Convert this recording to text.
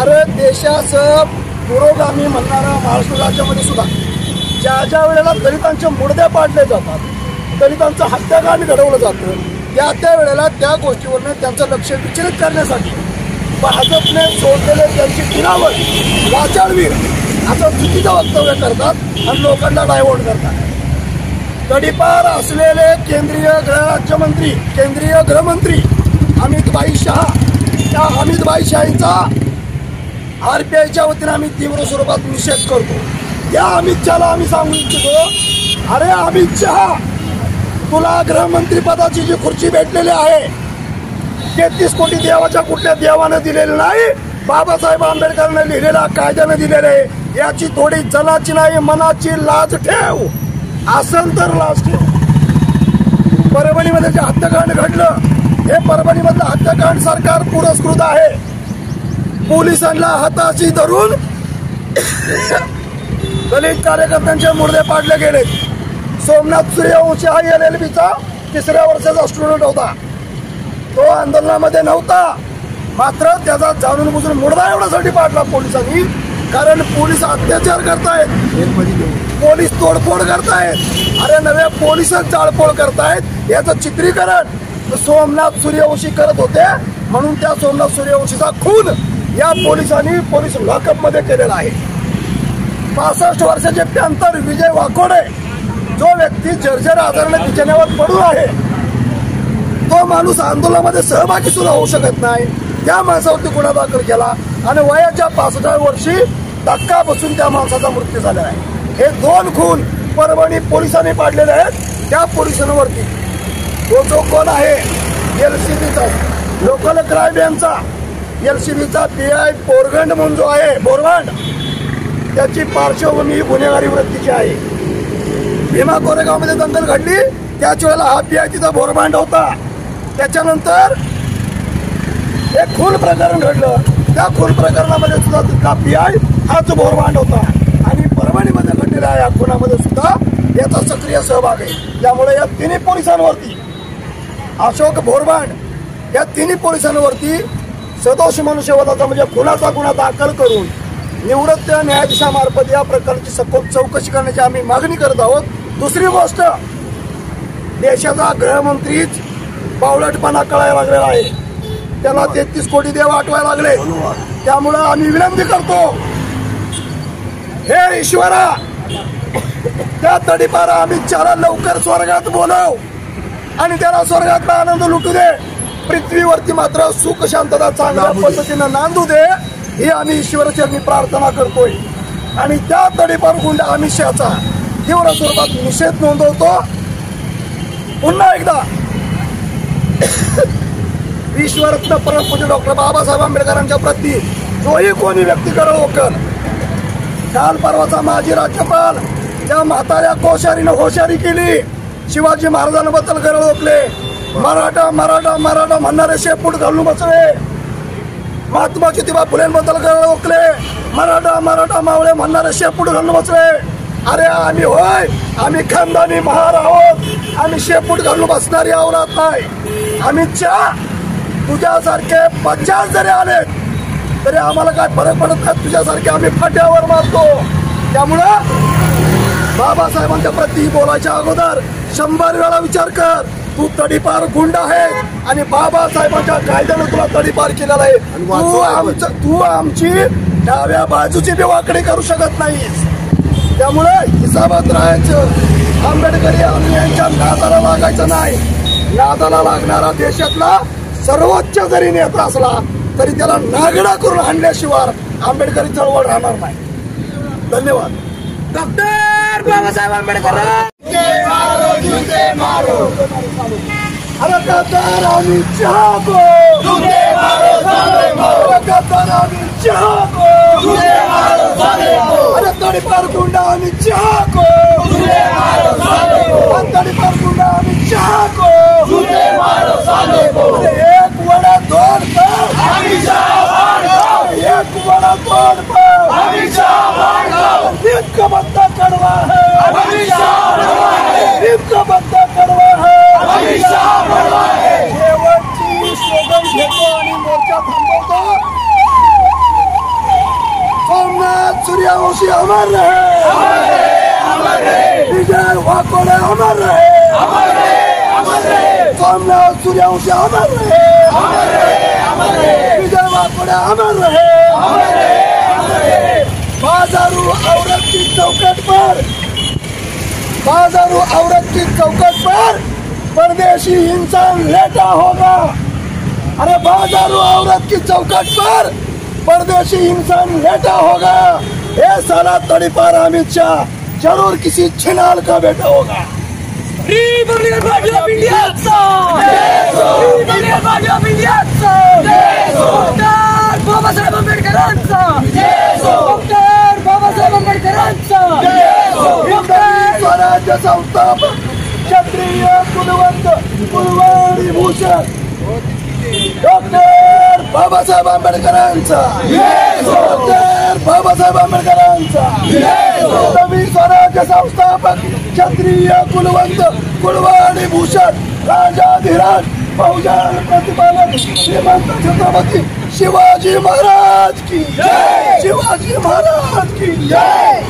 अरे देशाचं पुरोगामी म्हणणारा महाराष्ट्र राज्यामध्ये सुद्धा ज्या वेळेला दलितांचे मुडदे पाडले जातात, दलितांचं हत्याकांड घडवलं जातं, त्या वेळेला त्या गोष्टीवरनं त्यांचं लक्ष विचलित करण्यासाठी भाजपने सोडलेले त्यांची गिरावट वाचाळवीर असं चुकीचं वक्तव्य करतात आणि लोकांना डायव्हर्ट करतात. तडीपार असलेले केंद्रीय गृहमंत्री अमितभाई शहा, त्या अमितभाई शहाचा RPIच्या वतीने आम्ही तीव्र स्वरूपात निषेध करतो. त्या अमित शहाला आम्ही सांगू इच्छितो, अरे अमित शहा, तुला गृहमंत्री पदाची जी खुर्ची भेटलेली आहे 33 कोटी देवाच्या कुठल्या देवानं दिलेलं नाही, बाबासाहेब आंबेडकरांनी लिहिलेल्या कायद्यानं दिलेलं आहे. याची थोडी जनाची नाही मनाची लाज ठेव. असेल तर लाज ठेव. परभणीमध्ये जे हत्याकांड घडलं, हे परभणीमधलं हत्याकांड सरकार पुरस्कृत आहे. पोलिसांना हाताशी धरून दलित कार्यकर्त्यांचे मुर्दे पाडले गेले. सोमनाथ सूर्यवंशी हा LLBचा 3ऱ्या वर्षाचा स्टुडंट होता. तो आंदोलनामध्ये नव्हता, मात्र त्याचा जाणून बुजून मुर्दा एवढ्यासाठी पाडला पोलिसांनी, कारण पोलीस अत्याचार करतायत, पोलीस तोडफोड करतायत. अरे नव्हे, पोलिसच जाळपोळ करतायत. याचं चित्रीकरण सोमनाथ सूर्यवंशी करत होते, म्हणून त्या सोमनाथ सूर्यवंशीचा खून या पोलिसांनी पोलीस लॉकअप मध्ये केलेला आहे. 65 वर्षाचे पॅंथर विजय वाकोडे, जो व्यक्ती जर्जर आजाराने बिछाण्यावर पडून आहे, तो माणूस आंदोलनामध्ये सहभागी सुद्धा होऊ शकत नाही. त्या माणसावरती गुन्हा दाखल केला आणि वयाच्या 65व्या वर्षी धक्का बसून त्या माणसाचा मृत्यू झालेला आहे. हे 2 खून परभणी पोलिसांनी पाडलेले आहेत. त्या पोलिसांवरती तो जो कोण आहे LCBचा लोकल क्राईम यांचा LCBचा PI बोरगंड म्हणून जो आहे बोरवांड, त्याची पार्श्वभूमी गुन्हेगारी वृत्तीची आहे. भीमा कोरेगावमध्ये दंगल घडली, त्याच वेळेला हा PI तिचा बोरबांड होता. त्याच्यानंतर एक खून प्रकरण घडलं, त्या खून प्रकरणामध्ये सुद्धा तिथला PI हाच बोरबांड होता. आणि परभणीमध्ये घडलेल्या या खुनामध्ये सुद्धा याचा सक्रिय सहभाग आहे. त्यामुळे या 3 पोलिसांवरती, अशोक बोरबांड या 3 पोलिसांवरती सदोष मनुष्यवधाचा म्हणजे खुनाचा गुन्हा दाखल करून निवृत्त न्यायाधीशामार्फत या प्रकारची सखोल चौकशी करण्याची आम्ही मागणी करत आहोत. दुसरी गोष्ट, देशाचा गृहमंत्रीच बावळटपणा कळायला लागलेला आहे. त्याला 33 कोटी देव आठवायला लागले. त्यामुळं आम्ही विनंती करतो, हे ईश्वरा, त्या तडीपार अमित शहाला लवकर स्वर्गात बोलव आणि त्याला स्वर्गातला आनंद लुटू दे. पृथ्वीवरती मात्र सुख शांतता चांगल्या पद्धतीनं नांदू दे, ही आम्ही ईश्वराचरणी प्रार्थना करतोय. आणि त्या तडीपार गुंड अमित शहाचा तीव्र स्वरूपात निषेध नोंदवतो. पुन्हा एकदा विश्वरत्न परमपूज्य डॉक्टर बाबासाहेब आंबेडकरांच्या प्रती जोही कोणी व्यक्ती करत ओकल, काल परवाचा माजी राज्यपाल त्या म्हाताऱ्या कोश्यारीनं होशारी केली, शिवाजी महाराजांबद्दल गरळ ओकले, मराठा मराठा मराठा म्हणणारे शेपूट घालून बसले, महात्मा ज्योतिबा फुलेंबद्दल गरळ ओकले, मराठा मराठा मावळे म्हणणारे शेपूट घालून बसले. अरे आम्ही होय, आम्ही खानदानी महार आहोत, आम्ही शेपूट घालून बसणारी आवरात नाही. अमित शहा, तुझ्यासारखे 50 जरी आले तरी आम्हाला काय फरक पडत नाही. तुझ्यासारखे आम्ही फाट्यावर मारतो. त्यामुळं बाबासाहेबांच्या प्रती बोलायच्या अगोदर 100 वेळा विचार कर. तू तडीपार गुंड आहे आणि बाबासाहेबांच्या कायद्यानं तुला तडीपार केलेला आहे. तू आमची डाव्या बाजूची बेवाकडी करू शकत नाहीस. त्यामुळे हिसाबात राहायचं. आंबेडकरी यांच्या नादाला लागायचं नाही. नादाला लागणारा देशातला सर्वोच्च जरी नेता असला तरी त्याला नागडा करून आणल्याशिवाय आंबेडकरी चळवळ राहणार नाही. धन्यवाद. डॉक्टर बाबासाहेब आंबेडकर अरे गद्दार अमित शहा को, गद्दार अमित शहा को, अरे तडीपार गुंडा अमित शहा को, तडीपार गुंडा अमित शहा को, एक वडा 2 पाव, एक वडा 2 पाव, इनका बंदा कड़वा है, इनका बंदा कड़वा है. शेवटची स्लोगन घेतो आणि मोर्चा थांबवतो. सूर्यवंशी अमर रहे, विजय वाकोडे अमर रहे, सोमनाथ सूर्यवंशी अमर रहे, विजय वाकोडे अमर रहे। बाजारू औरत की चौखट पर परदेशी इंसान लेटा होगा। अरे बाजारू औरत की चौखट पर परदेशी इंसान लेटा होगा। ये साला तड़ीपार अमित शाह जरूर किसी छिनाल का बेटा होगा। रिपब्लिकन पार्टी ऑफ इंडियाचा रिपब्लिकन पार्टी ऑफ इंडियाचा डॉक्टर बाबासाहेब आंबेडकरांचा डॉक्टर बाबासाहेब आंबेडकरांचा स्वराज्य संस्थापक क्षत्रिय कुलवंत कुलवाडी भूषण डॉक्टर बाबासाहेब आंबेडकरांचा डॉक्टर बाबासाहेब आंबेडकरांचा नवी स्वराज्य संस्थापक क्षत्रिय कुलवंत कुलवाडी भूषण राजाधिराज बहुजन प्रतिपालक श्रीमंत छत्रपती शिवाजी महाराज की जय, शिवाजी महाराज की जय।